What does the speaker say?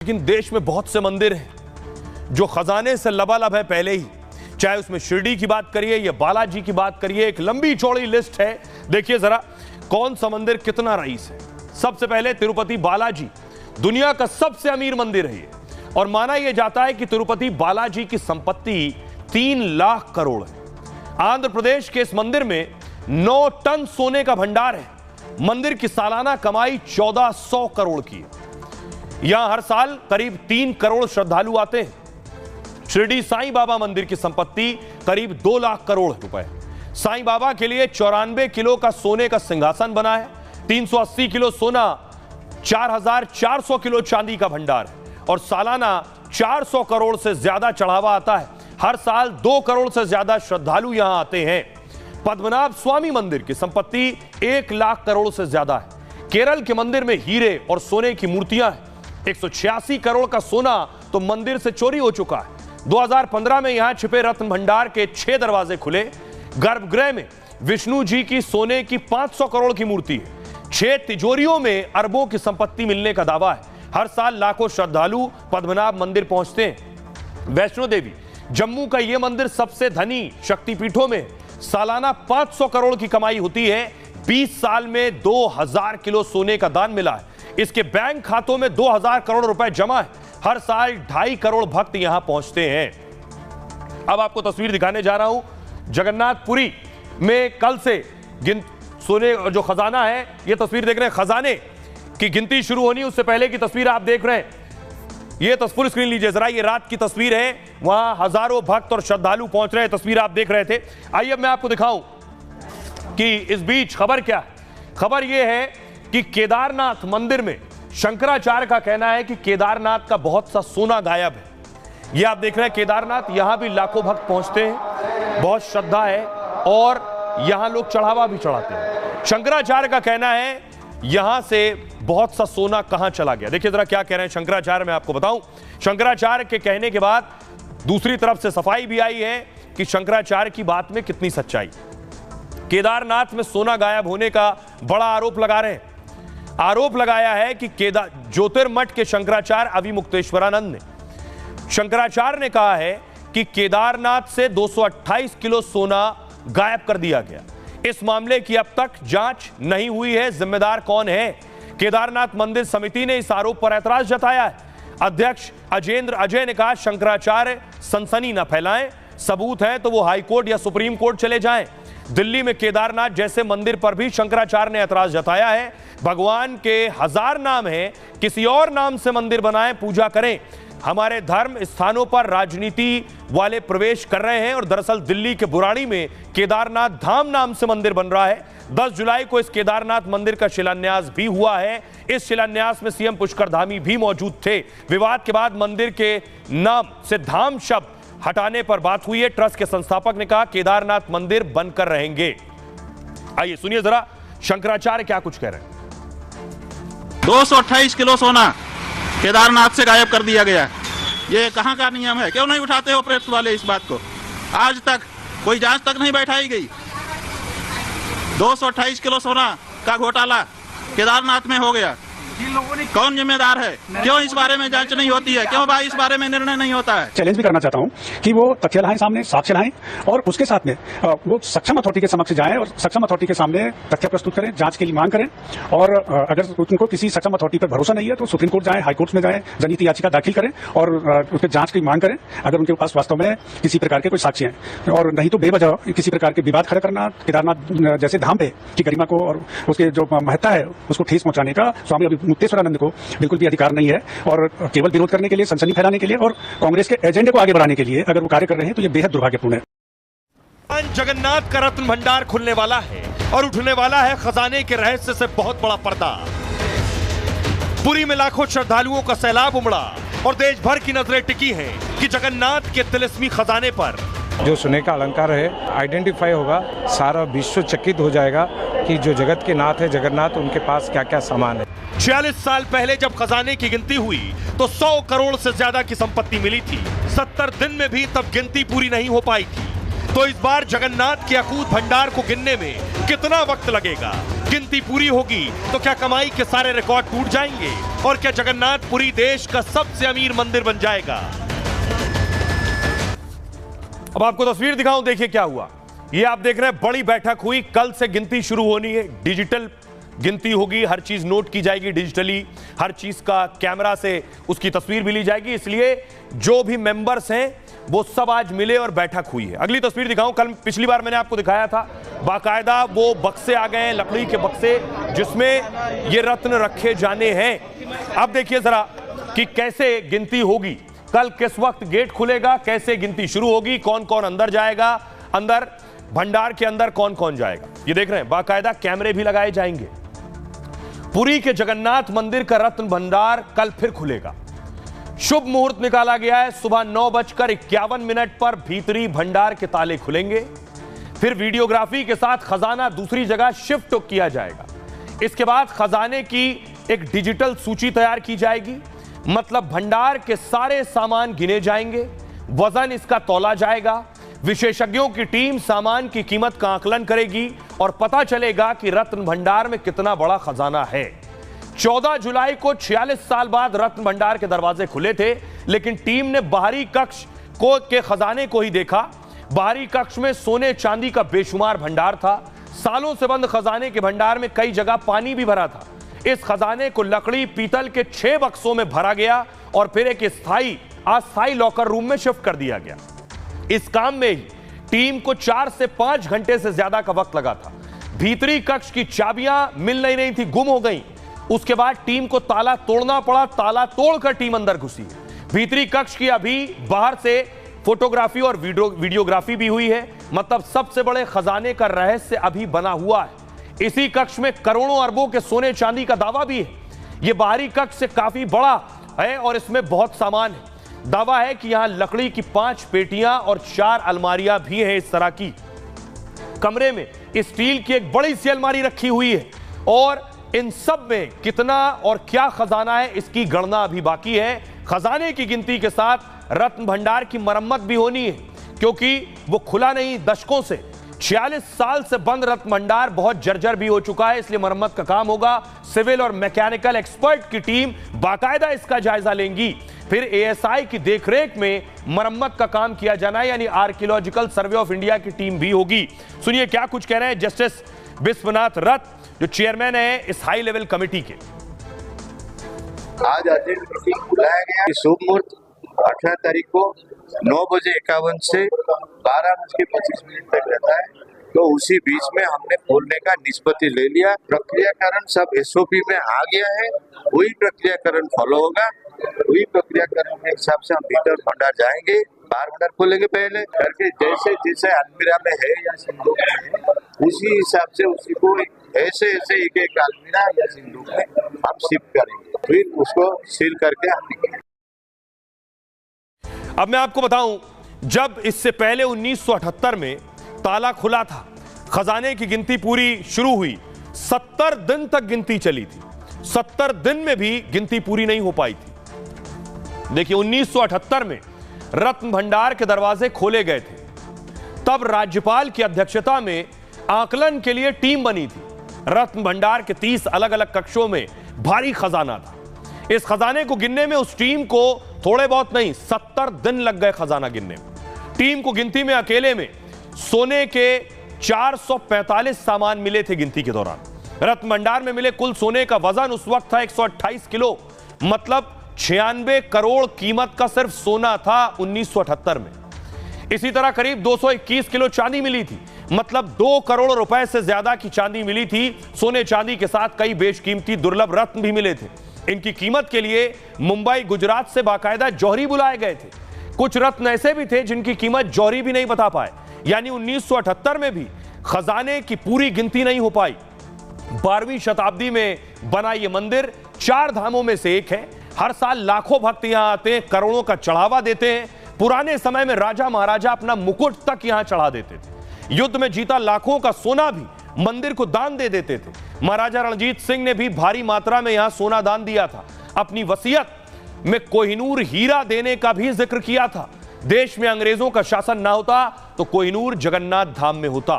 लेकिन देश में बहुत से मंदिर हैं जो खजाने से लबालब है पहले ही, चाहे उसमें शिरडी की बात करिए या बालाजी की बात करिए, एक लंबी चौड़ी लिस्ट है। देखिए जरा कौन सा मंदिर कितना रईस है। सबसे पहले तिरुपति बालाजी, दुनिया का सबसे अमीर मंदिर है ये, और माना यह जाता है कि तिरुपति बालाजी की संपत्ति 3 लाख करोड़ है। आंध्र प्रदेश के इस मंदिर में 9 टन सोने का भंडार है। मंदिर की सालाना कमाई 1400 करोड़ की है। यहां हर साल करीब 3 करोड़ श्रद्धालु आते हैं। शिरडी साईं बाबा मंदिर की संपत्ति करीब 2 लाख करोड़ रुपए। साईं बाबा के लिए 94 किलो का सोने का सिंहासन बना है। 380 किलो सोना, 4400 किलो चांदी का भंडार है और सालाना 400 करोड़ से ज्यादा चढ़ावा आता है। हर साल 2 करोड़ से ज्यादा श्रद्धालु यहां आते हैं। पद्मनाभ स्वामी मंदिर की संपत्ति 1 लाख करोड़ से ज्यादा है। केरल के मंदिर में हीरे और सोने की मूर्तियां हैं। 186 करोड़ का सोना तो मंदिर से चोरी हो चुका है। 2015 में यहां छिपे रत्न भंडार के 6 दरवाजे खुले। गर्भगृह में विष्णु जी की सोने की 500 करोड़ की मूर्ति है। 6 तिजोरियों में अरबों की संपत्ति मिलने का दावा है। हर साल लाखों श्रद्धालु पद्मनाभ मंदिर पहुंचते हैं। वैष्णो देवी, जम्मू का यह मंदिर सबसे धनी शक्तिपीठों में, सालाना 500 करोड़ की कमाई होती है। 20 साल में 2000 किलो सोने का दान मिला है। इसके बैंक खातों में 2000 करोड़ रुपए जमा है। हर साल 2.5 करोड़ भक्त यहां पहुंचते हैं। अब आपको तस्वीर दिखाने जा रहा हूं जगन्नाथपुरी में कल से सोने जो खजाना है, यह तस्वीर देख रहे हैं, खजाने की गिनती शुरू होनी उससे पहले की तस्वीर आप देख रहे हैं। यह तस्वीर स्क्रीन लीजिए जरा, ये रात की तस्वीर है। वहां हजारों भक्त और श्रद्धालु पहुंच रहे हैं। तस्वीर आप देख रहे थे। आइए अब मैं आपको दिखाऊं कि इस बीच खबर क्या है। खबर यह है कि केदारनाथ मंदिर में शंकराचार्य का कहना है कि केदारनाथ का बहुत सा सोना गायब है। यह आप देख रहे हैं केदारनाथ, यहां भी लाखों भक्त पहुंचते हैं, बहुत श्रद्धा है और यहां लोग चढ़ावा भी चढ़ाते हैं। शंकराचार्य का कहना है यहां से बहुत सा सोना कहां चला गया। देखिए जरा क्या कह रहे हैं शंकराचार्य, मैं आपको बताऊं। शंकराचार्य के कहने के बाद दूसरी तरफ से सफाई भी आई है कि शंकराचार्य की बात में कितनी सच्चाई। केदारनाथ में सोना गायब होने का बड़ा आरोप लगा रहे हैं। आरोप लगाया है कि ज्योतिर्मठ के शंकराचार्य अविमुक्तेश्वरानंद ने, शंकराचार्य ने कहा है कि केदारनाथ से 228 किलो सोना गायब कर दिया गया। इस मामले की अब तक जांच नहीं हुई है। जिम्मेदार कौन है? केदारनाथ मंदिर समिति ने इस आरोप पर ऐतराज जताया है। अध्यक्ष अजेंद्र अजय ने कहा शंकराचार्य सनसनी न फैलाएं, सबूत है तो वो हाईकोर्ट या सुप्रीम कोर्ट चले जाएं। दिल्ली में केदारनाथ जैसे मंदिर पर भी शंकराचार्य ने ऐतराज जताया है। भगवान के 1000 नाम हैं, किसी और नाम से मंदिर बनाएं, पूजा करें। हमारे धर्म स्थानों पर राजनीति वाले प्रवेश कर रहे हैं और दरअसल दिल्ली के बुराड़ी में केदारनाथ धाम नाम से मंदिर बन रहा है। 10 जुलाई को इस केदारनाथ मंदिर का शिलान्यास भी हुआ है। इस शिलान्यास में सीएम पुष्कर धामी भी मौजूद थे। विवाद के बाद मंदिर के नाम से धाम शब्द हटाने पर बात हुई है। ट्रस्ट के संस्थापक ने कहा केदारनाथ मंदिर बनकर रहेंगे। आइए सुनिए जरा शंकराचार्य क्या कुछ कह रहे हैं। 228 किलो सोना केदारनाथ से गायब कर दिया गया। ये कहां का नियम है? क्यों नहीं उठाते हो प्रेस वाले इस बात को? आज तक कोई जांच तक नहीं बैठाई गई। 228 किलो सोना का घोटाला केदारनाथ में हो गया। कौन जिम्मेदार है? क्यों इस बारे में जांच नहीं होती है? क्यों भाई इस बारे में निर्णय नहीं होता है? चैलेंज भी करना चाहता हूं कि वो तथ्य लाएं सामने, साक्ष्य लाएं और उसके साथ में वो सक्षम अथॉरिटी के समक्ष जाएं और सक्षम अथॉरिटी के सामने तथ्य प्रस्तुत करें, जांच के लिए मांग करें। और अगर उनको किसी सक्षम अथॉरिटी पर भरोसा नहीं है तो सुप्रीम कोर्ट जाएं, हाई कोर्ट में जाएं, जनहित याचिका दाखिल करें और उसके जांच की मांग करें अगर उनके पास वास्तव में किसी प्रकार के कोई साक्ष्य हैं। और नहीं तो बेवजह किसी प्रकार के विवाद खड़ा करना, केदारनाथ जैसे धाम पे की गरिमा को और उसके जो महत्ता है उसको ठेस पहुंचाने का स्वामी अविमुक्तेश्वरानंद को बिल्कुल भी अधिकार नहीं है। और केवल विरोध करने के लिए, सनसनी फैलाने के लिए और कांग्रेस के एजेंडे को आगे बढ़ाने के लिए अगर वो कार्य कर रहे हैं तो ये बेहद दुर्भाग्यपूर्ण है। जगन्नाथ का रत्न भंडार खुलने वाला है और उठने वाला है खजाने के रहस्य से बहुत बड़ा पर्दा। पुरी में लाखों श्रद्धालुओं का सैलाब उमड़ा और देश भर की नजरें टिकी हैं कि जगन्नाथ के तिलिस्मी खजाने पर जो सोने का अलंकार है आइडेंटिफाई होगा। सारा विश्व चकित हो जाएगा कि जो जगत के नाथ है जगन्नाथ, उनके पास क्या क्या सामान है। 46 साल पहले जब खजाने की गिनती हुई तो 100 करोड़ से ज्यादा की संपत्ति मिली थी। 70 दिन में भी तब गिनती पूरी नहीं हो पाई थी। तो इस बार जगन्नाथ के अकूत भंडार को गिनने में कितना वक्त लगेगा? गिनती पूरी होगी तो क्या कमाई के सारे रिकॉर्ड टूट जाएंगे और क्या जगन्नाथपुरी देश का सबसे अमीर मंदिर बन जाएगा? अब आपको तस्वीर दिखाऊं, देखिए क्या हुआ। ये आप देख रहे हैं, बड़ी बैठक हुई, कल से गिनती शुरू होनी है, डिजिटल गिनती होगी, हर चीज नोट की जाएगी डिजिटली, हर चीज का कैमरा से उसकी तस्वीर भी ली जाएगी। इसलिए जो भी मेंबर्स हैं वो सब आज मिले और बैठक हुई है। अगली तस्वीर दिखाऊं, कल पिछली बार मैंने आपको दिखाया था, बाकायदा वो बक्से आ गए हैं, लकड़ी के बक्से जिसमें ये रत्न रखे जाने हैं। अब देखिए जरा कि कैसे गिनती होगी, कल किस वक्त गेट खुलेगा, कैसे गिनती शुरू होगी, कौन कौन अंदर जाएगा, अंदर भंडार के अंदर कौन कौन जाएगा। ये देख रहे हैं, बाकायदा कैमरे भी लगाए जाएंगे। पुरी के जगन्नाथ मंदिर का रत्न भंडार कल फिर खुलेगा। शुभ मुहूर्त निकाला गया है, सुबह 9:51 पर भीतरी भंडार के ताले खुलेंगे। फिर वीडियोग्राफी के साथ खजाना दूसरी जगह शिफ्ट किया जाएगा। इसके बाद खजाने की एक डिजिटल सूची तैयार की जाएगी, मतलब भंडार के सारे सामान गिने जाएंगे, वजन इसका तौला जाएगा, विशेषज्ञों की टीम सामान की कीमत का आकलन करेगी और पता चलेगा कि रत्न भंडार में कितना बड़ा खजाना है। 14 जुलाई को 46 साल बाद रत्न भंडार के दरवाजे खुले थे, लेकिन टीम ने बाहरी कक्ष के खजाने को ही देखा। बाहरी कक्ष में सोने चांदी का बेशुमार भंडार था। सालों से बंद खजाने के भंडार में कई जगह पानी भी भरा था। इस खजाने को लकड़ी पीतल के 6 बक्सों में भरा गया और फिर एक अस्थायी लॉकर रूम में शिफ्ट कर दिया गया। इस काम में ही टीम को 4 से 5 घंटे से ज्यादा का वक्त लगा था। भीतरी कक्ष की चाबियां मिल नहीं रही थी, गुम हो गई। उसके बाद टीम को ताला तोड़ना पड़ा, ताला तोड़कर टीम अंदर घुसी। भीतरी कक्ष की अभी बाहर से फोटोग्राफी और वीडियोग्राफी भी हुई है, मतलब सबसे बड़े खजाने का रहस्य अभी बना हुआ है। इसी कक्ष में करोड़ों अरबों के सोने चांदी का दावा भी है। यह बाहरी कक्ष से काफी बड़ा है और इसमें बहुत सामान है। दावा है कि यहां लकड़ी की 5 पेटियां और 4 अलमारियां भी हैं। इस तरह की कमरे में स्टील की एक बड़ी सी अलमारी रखी हुई है और इन सब में कितना और क्या खजाना है इसकी गणना अभी बाकी है। खजाने की गिनती के साथ रत्न भंडार की मरम्मत भी होनी है, क्योंकि वो खुला नहीं दशकों से। 46 साल से बंद रत्न भंडार बहुत जर्जर भी हो चुका है, इसलिए मरम्मत का काम होगा। सिविल और मैकेनिकल एक्सपर्ट की टीम बाकायदा इसका जायजा लेंगी। फिर एएसआई की देखरेख में मरम्मत का काम किया जाना, यानी आर्कियोलॉजिकल सर्वे ऑफ इंडिया की टीम भी होगी। सुनिए क्या कुछ कह रहे हैं जस्टिस विश्वनाथ रथ, जो चेयरमैन है इस हाई लेवल कमेटी के। आज अर्जेंट मीटिंग बुलाया गया। शुभ मुहूर्त 18 तारीख को 9:51 से 12:25 तक रहता है, तो उसी बीच में हमने खोलने का निष्पत्ति ले लिया। प्रक्रियाकरण सब एसओपी में आ गया है, वही प्रक्रियाकरण फॉलो होगा। वही प्रक्रियाकरण के हिसाब से हम भीतर भंडार जाएंगे, बाहर भंडार खोलेंगे पहले करके, जैसे जैसे अलमीरा में है या सिंदूक में है उसी हिसाब से उसी को ऐसे एक अलमीरा या सिंदूक में हम शिफ्ट करेंगे, फिर उसको सील करके हम। अब मैं आपको बताऊं, जब इससे पहले 1978 में ताला खुला था, खजाने की गिनती पूरी शुरू हुई, 70 दिन तक गिनती चली थी। 70 दिन में भी गिनती पूरी नहीं हो पाई थी। देखिए 1978 में रत्न भंडार के दरवाजे खोले गए थे, तब राज्यपाल की अध्यक्षता में आकलन के लिए टीम बनी थी। रत्न भंडार के 30 अलग अलग कक्षों में भारी खजाना था। इस खजाने को गिनने में उस टीम को थोड़े बहुत नहीं 70 दिन लग गए खजाना गिनने में। टीम को गिनती में अकेले में सोने के 445 सामान मिले थे गिनती के दौरान। रत्न भंडार में मिले कुल सोने का वजन उस वक्त था 128 किलो, मतलब 96 करोड़ कीमत का सिर्फ सोना था 1978 में। इसी तरह करीब 221 किलो चांदी मिली थी, मतलब 2 करोड़ रुपए से ज्यादा की चांदी मिली थी। सोने चांदी के साथ कई बेशकीमती दुर्लभ रत्न भी मिले थे। इनकी कीमत के लिए मुंबई गुजरात से बाकायदा जौहरी बुलाए गए थे। कुछ रत्न ऐसे भी थे जिनकी कीमत जौहरी भी नहीं बता पाए, यानी 1978 में भी खजाने की पूरी गिनती नहीं हो पाई। 12वीं शताब्दी में बना यह मंदिर 4 धामों में से एक है। हर साल लाखों भक्त यहां आते हैं, करोड़ों का चढ़ावा देते हैं। पुराने समय में राजा महाराजा अपना मुकुट तक यहां चढ़ा देते थे। युद्ध में जीता लाखों का सोना भी मंदिर को दान दे देते थे। महाराजा रणजीत सिंह ने भी भारी मात्रा में यहां सोना दान दिया था। अपनी वसीयत में कोहिनूर हीरा देने का भी जिक्र किया था। देश में अंग्रेजों का शासन ना होता तो कोहिनूर जगन्नाथ धाम में होता।